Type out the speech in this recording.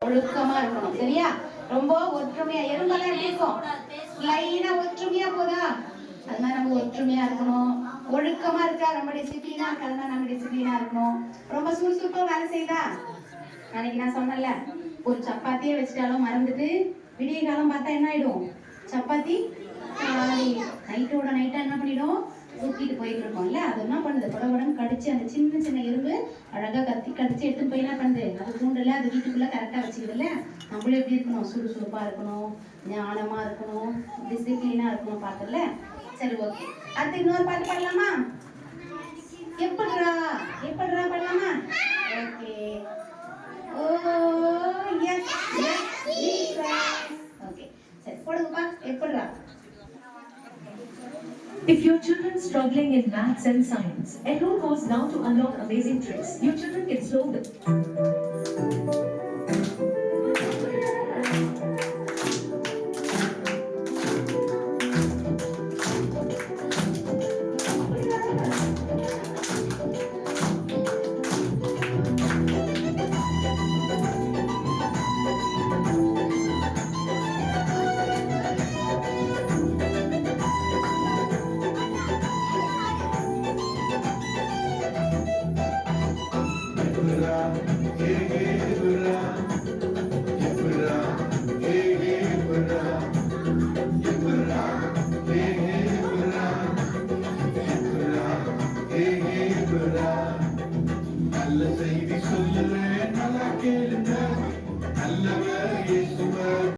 ஒழுக்கமா இருக்கணும். சரியா? ரொம்ப ஒற்றுமையா, எறும்பெல்லாம் எப்படி இருக்கும்? லைனா ஒற்றுமையா போதா? அது மாதிரி நம்ம ஒற்றுமையா இருக்கணும். ஒழுக்கமா இருக்கா, ரொம்ப டிசிப்ளினா இருக்கா, நம்ம டிசிப்ளினா இருக்கணும். ரொம்ப சுறுசுறுப்பா வேலை செய்தா, அன்னைக்கு நான் சொன்னல, ஒரு சப்பாத்தியே வச்சுட்டாலும் மறந்துட்டு விடிய காலம் பார்த்தா என்ன ஆயிடும்? சப்பாத்தி நைட்டோட நைட்டா என்ன பண்ணிடும்? தூக்கிட்டு போயிட்டு இருக்கோம்ல, அது என்ன பண்ணுது? படபடன்னு கடிச்சு அந்த சின்ன சின்ன எறும்பு அழகா கத்தி கடிச்சு எடுத்துன்னு போய் என்ன பண்ணுது? அது கூண்டுல அது வீட்டுக்குள்ள கரெக்டா வச்சுக்குதுல்ல. நம்மளும் எப்படி இருக்கணும்? சுறுசுறுப்பா இருக்கணும், ஞானமா இருக்கணும், டிசிப்ளினா இருக்கணும். பார்த்தல? சரி, ஓகே. அடுத்து இன்னொரு பாட்டு பாடலாமா? எப்படிரா எப்படிரா பாடலாமா? ஓகே. ஓ எஸ் எஸ் ஓகே. சரி, போடுங்கப்பா. எப்படிரா? If your children struggling in maths and science, enroll course now to unlock amazing tricks. Your children can slow them.